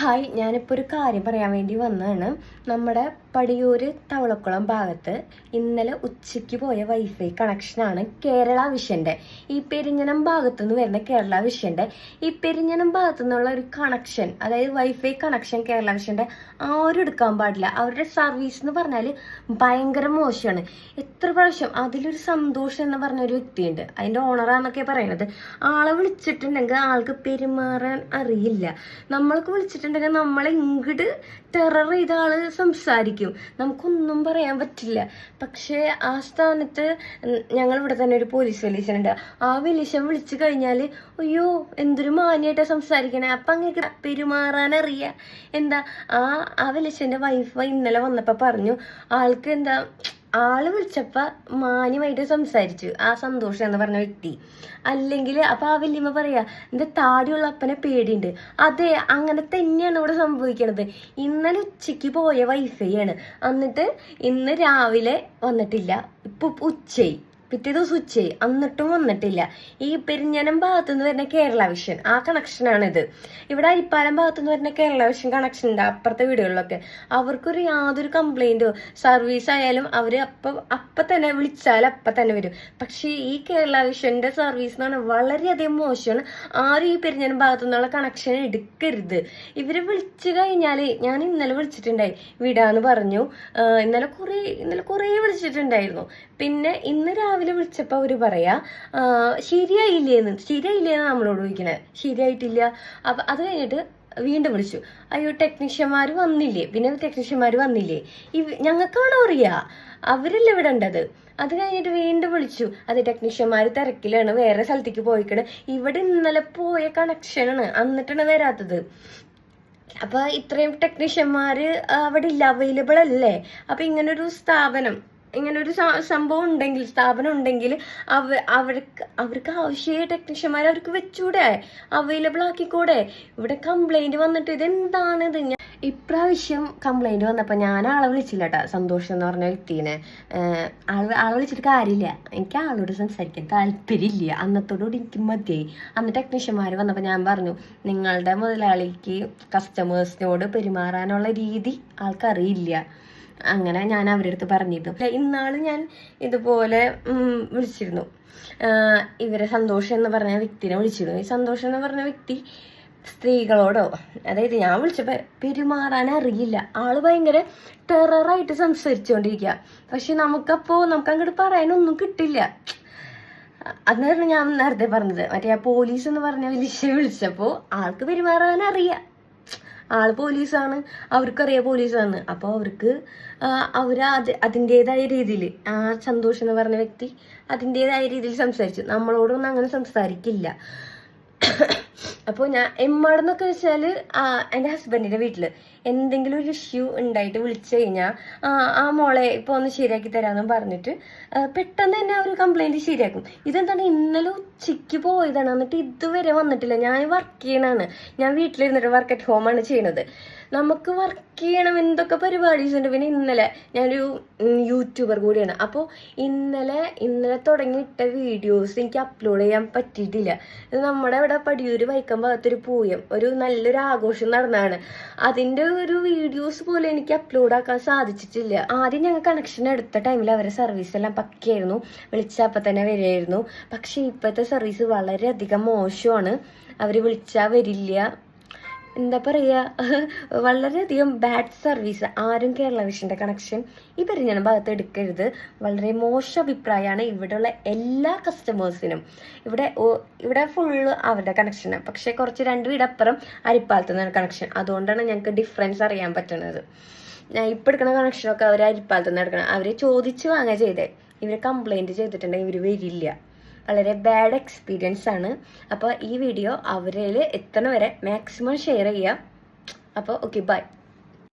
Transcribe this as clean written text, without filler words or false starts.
Hi, ഞാനിപ്പോൾ ഒരു കാര്യം പറയാൻ വേണ്ടി വന്നതാണ്. നമ്മുടെ പടിയൂര് തവളക്കുളം ഭാഗത്ത് ഇന്നലെ ഉച്ചയ്ക്ക് പോയ വൈഫൈ കണക്ഷനാണ് കേരള വിഷൻ്റെ. ഈ പെരിഞ്ഞനം ഭാഗത്തുനിന്ന് വരുന്ന കേരള വിഷൻ്റെ ഈ പെരിഞ്ഞനം ഭാഗത്തു നിന്നുള്ള ഒരു കണക്ഷൻ, അതായത് വൈഫൈ കണക്ഷൻ കേരള വിഷൻ്റെ ആരും എടുക്കാൻ പാടില്ല. അവരുടെ സർവീസ് എന്ന് പറഞ്ഞാൽ ഭയങ്കര മോശമാണ്. എത്ര പ്രാവശ്യം അതിലൊരു സന്തോഷം എന്ന് പറഞ്ഞ ഒരു വ്യക്തിയുണ്ട്, അതിൻ്റെ ഓണറാന്നൊക്കെ പറയണത്. ആളെ വിളിച്ചിട്ടുണ്ടെങ്കിൽ ആൾക്ക് പെരുമാറാൻ അറിയില്ല. നമ്മൾക്ക് വിളിച്ചിട്ടുണ്ടെങ്കിൽ നമ്മളെ ഇങ്ങോട്ട് ടെറർ ചെയ്ത ആള് സംസാരിക്കും, നമുക്കൊന്നും പറയാൻ പറ്റില്ല. പക്ഷേ ആ സ്ഥാനത്ത് ഞങ്ങളിവിടെ തന്നെ ഒരു പോലീസ് വെലീശനുണ്ട്. ആ വെലീശൻ വിളിച്ചു കഴിഞ്ഞാൽ അയ്യോ എന്തൊരു മാന്യമായിട്ടാണ് സംസാരിക്കണേ. അപ്പം അങ്ങനെ പെരുമാറാൻ അറിയാം. എന്താ ആ വെലീശൻ്റെ വൈഫ് ഇന്നലെ വന്നപ്പോൾ പറഞ്ഞു ആൾക്ക് എന്താ ആള് വിളിച്ചപ്പോൾ മാന്യമായിട്ട് സംസാരിച്ചു ആ സന്തോഷം എന്ന് പറഞ്ഞ വ്യക്തി. അല്ലെങ്കിൽ അപ്പം ആ വല്യമ്മ പറയാ എൻ്റെ താടിയുള്ള അപ്പനെ പേടിയുണ്ട്. അതെ, അങ്ങനെ തന്നെയാണ് ഇവിടെ സംഭവിക്കണത്. ഇന്നലെ ഉച്ചയ്ക്ക് പോയ വൈഫൈ ആണ്, എന്നിട്ട് ഇന്ന് രാവിലെ വന്നിട്ടില്ല. ഇപ്പം ഉച്ചയായി, പിറ്റേ ദിവസം ഉച്ചയായി, എന്നിട്ടും വന്നിട്ടില്ല. ഈ പെരിഞ്ഞനം ഭാഗത്തുനിന്ന് വരുന്ന കേരള വിഷൻ ആ കണക്ഷനാണിത്. ഇവിടെ അരിപ്പാലം ഭാഗത്തുനിന്ന് വരുന്ന കേരള വിഷൻ കണക്ഷൻ ഉണ്ട് അപ്പുറത്തെ വീടുകളിലൊക്കെ. അവർക്കൊരു യാതൊരു കംപ്ലൈൻറ്റോ സർവീസ് ആയാലും അവർ അപ്പം തന്നെ വിളിച്ചാൽ അപ്പം തന്നെ വരും. പക്ഷേ ഈ കേരള വിഷൻ്റെ സർവീസ് എന്ന് പറഞ്ഞാൽ വളരെയധികം മോശമാണ്. ആരും ഈ പെരിഞ്ഞനം ഭാഗത്തു നിന്നുള്ള കണക്ഷൻ എടുക്കരുത്. ഇവർ വിളിച്ചു കഴിഞ്ഞാൽ, ഞാൻ ഇന്നലെ വിളിച്ചിട്ടുണ്ടായി, വിടാന്ന് പറഞ്ഞു. ഇന്നലെ കുറേ വിളിച്ചിട്ടുണ്ടായിരുന്നു. പിന്നെ ഇന്ന് രാവിലെ വിളിച്ചപ്പോൾ അവർ പറയാ ശരിയായില്ലേന്ന് നമ്മളോട് ചോദിക്കണേ. ശരിയായിട്ടില്ല. അപ്പം അത് കഴിഞ്ഞിട്ട് വീണ്ടും വിളിച്ചു, അയ്യോ ടെക്നീഷ്യന്മാർ വന്നില്ലേ. പിന്നെ ടെക്നീഷ്യന്മാർ വന്നില്ലേ, ഞങ്ങൾക്കാണോ അറിയാ, അവരല്ലേ ഇവിടെ ഉണ്ടത്. അത് കഴിഞ്ഞിട്ട് വീണ്ടും വിളിച്ചു, അത് ടെക്നീഷ്യന്മാർ തിരക്കിലാണ്, വേറെ സ്ഥലത്തേക്ക് പോയിക്കണ്. ഇവിടെ ഇന്നലെ പോയ കണക്ഷനാണ്, എന്നിട്ടാണ് വരാത്തത്. അപ്പൊ ഇത്രയും ടെക്നീഷ്യന്മാർ അവിടെ ഇല്ല, അവൈലബിൾ അല്ലേ. അപ്പൊ ഇങ്ങനൊരു ഇങ്ങനൊരു സംഭവം ഉണ്ടെങ്കിൽ, സ്ഥാപനം ഉണ്ടെങ്കിൽ അവർക്ക് ആവശ്യമായ ടെക്നീഷ്യന്മാർ അവർക്ക് വെച്ചൂടെ, അവൈലബിൾ ആക്കിക്കൂടെ. ഇവിടെ കംപ്ലൈന്റ് വന്നിട്ട് ഇതെന്താണിത്. ഇപ്രാവശ്യം കംപ്ലൈന്റ് വന്നപ്പോൾ ഞാൻ ആളെ വിളിച്ചില്ല കേട്ടോ, സന്തോഷം എന്ന് പറഞ്ഞ വ്യക്തിനെ. ആളെ വിളിച്ചിട്ട് കാര്യമില്ല, എനിക്ക് ആളോട് സംസാരിക്കാൻ താല്പര്യമില്ല. അന്നത്തോടുകൂടി എനിക്ക് മതിയായി. അന്ന് ടെക്നീഷ്യന്മാർ വന്നപ്പോൾ ഞാൻ പറഞ്ഞു, നിങ്ങളുടെ മുതലാളിക്ക് കസ്റ്റമേഴ്സിനോട് പെരുമാറാനുള്ള രീതി ആൾക്കറിയില്ല. അങ്ങനെ ഞാൻ അവരുടെ അടുത്ത് പറഞ്ഞിരുന്നു. ഇന്നാള് ഞാൻ ഇതുപോലെ വിളിച്ചിരുന്നു, ഇവരെ സന്തോഷം എന്ന് പറഞ്ഞ വ്യക്തിനെ വിളിച്ചിരുന്നു. ഈ സന്തോഷം എന്ന് പറഞ്ഞ വ്യക്തി സ്ത്രീകളോടോ, അതായത് ഞാൻ വിളിച്ചപ്പോൾ പെരുമാറാൻ അറിയില്ല. ആള് ഭയങ്കര ടെററായിട്ട് സംസാരിച്ചുകൊണ്ടിരിക്കുക. പക്ഷെ നമുക്ക് അങ്ങോട്ട് പറയാനൊന്നും കിട്ടില്ല. അതാണ് ഞാൻ നേരത്തെ പറഞ്ഞത്. മറ്റേ ആ പോലീസ് എന്ന് പറഞ്ഞ വിളിച്ചപ്പോൾ ആൾക്ക് പെരുമാറാൻ അറിയാം. ആള് പോലീസാണ്, അവർക്കറിയാം പോലീസാണ്. അപ്പോൾ അവർക്ക് അതിൻ്റെതായ രീതിയിൽ ആ സന്തോഷം എന്ന് പറഞ്ഞ വ്യക്തി അതിൻ്റെതായ രീതിയിൽ സംസാരിച്ചു. നമ്മളോടൊന്നും അങ്ങനെ സംസാരിക്കില്ല. അപ്പോൾ ഞാൻ എമ്മാടെന്നൊക്കെ വെച്ചാൽ എൻ്റെ ഹസ്ബൻഡിൻ്റെ വീട്ടിൽ എന്തെങ്കിലും ഒരു ഇഷ്യൂ ഉണ്ടായിട്ട് വിളിച്ചു കഴിഞ്ഞാൽ ആ മോളെ ഇപ്പോൾ ഒന്ന് ശരിയാക്കി തരാമെന്നും പറഞ്ഞിട്ട് പെട്ടെന്ന് തന്നെ അവർ കംപ്ലൈൻറ്റ് ശരിയാക്കും. ഇതെന്താണ് ഇന്നലെ ഉച്ചയ്ക്ക് പോയതാണ്, എന്നിട്ട് ഇതുവരെ വന്നിട്ടില്ല. ഞാൻ വർക്ക് ചെയ്യണതാണ്, ഞാൻ വീട്ടിലിരുന്നിട്ട് വർക്ക് അറ്റ് ഹോമാണ് ചെയ്യണത്. നമുക്ക് വർക്ക് ചെയ്യണം, എന്തൊക്കെ പരിപാടീസ് ഉണ്ട്. പിന്നെ ഇന്നലെ ഞാനൊരു യൂട്യൂബർ കൂടിയാണ്. അപ്പോൾ ഇന്നലെ തുടങ്ങിയിട്ട വീഡിയോസ് എനിക്ക് അപ്ലോഡ് ചെയ്യാൻ പറ്റിയിട്ടില്ല. ഇത് നമ്മുടെ ഇവിടെ പടിയൂര് വൈക്കം ഭാഗത്തൊരു പൂയം, ഒരു നല്ലൊരു ആഘോഷം നടന്നതാണ്. അതിൻ്റെ ഒരു വീഡിയോസ് പോലും എനിക്ക് അപ്ലോഡ് ആക്കാൻ സാധിച്ചിട്ടില്ല. ആദ്യം ഞങ്ങൾ കണക്ഷൻ എടുത്ത ടൈമിൽ അവരുടെ സർവീസ് എല്ലാം പക്കയായിരുന്നു, വിളിച്ചാൽ അപ്പം തന്നെ വരികയായിരുന്നു. പക്ഷേ ഇപ്പോഴത്തെ സർവീസ് വളരെയധികം മോശമാണ്. അവർ വിളിച്ചാൽ വരില്ല, എന്താ പറയുക, വളരെയധികം ബാഡ് സർവീസ്. ആരും കേരള വിഷൻ്റെ കണക്ഷൻ ഈ പെരിഞ്ഞനം ഭാഗത്ത് എടുക്കരുത്. വളരെ മോശം അഭിപ്രായമാണ് ഇവിടെയുള്ള എല്ലാ കസ്റ്റമേഴ്സിനും. ഇവിടെ ഫുള്ള് അവരുടെ കണക്ഷനാണ്. പക്ഷേ കുറച്ച് 2 വീടപ്പുറം അരിപ്പാലത്ത് നിന്നാണ് കണക്ഷൻ. അതുകൊണ്ടാണ് ഞങ്ങൾക്ക് ഡിഫറൻസ് അറിയാൻ പറ്റുന്നത്. ഞാൻ ഇപ്പം എടുക്കുന്ന കണക്ഷനൊക്കെ അവർ അരിപ്പാലത്ത് നിന്ന് എടുക്കണം. അവരെ ചോദിച്ച് വാങ്ങുക ചെയ്തേ. ഇവർ കംപ്ലൈൻറ്റ് ചെയ്തിട്ടുണ്ടെങ്കിൽ ഇവർ വരില്ല. വളരെ ബാഡ് എക്സ്പീരിയൻസ് ആണ്. അപ്പോൾ ഈ വീഡിയോ അവരിൽ എത്തണ വരെ മാക്സിമം ഷെയർ ചെയ്യുക. അപ്പോൾ ഓക്കെ, ബൈ.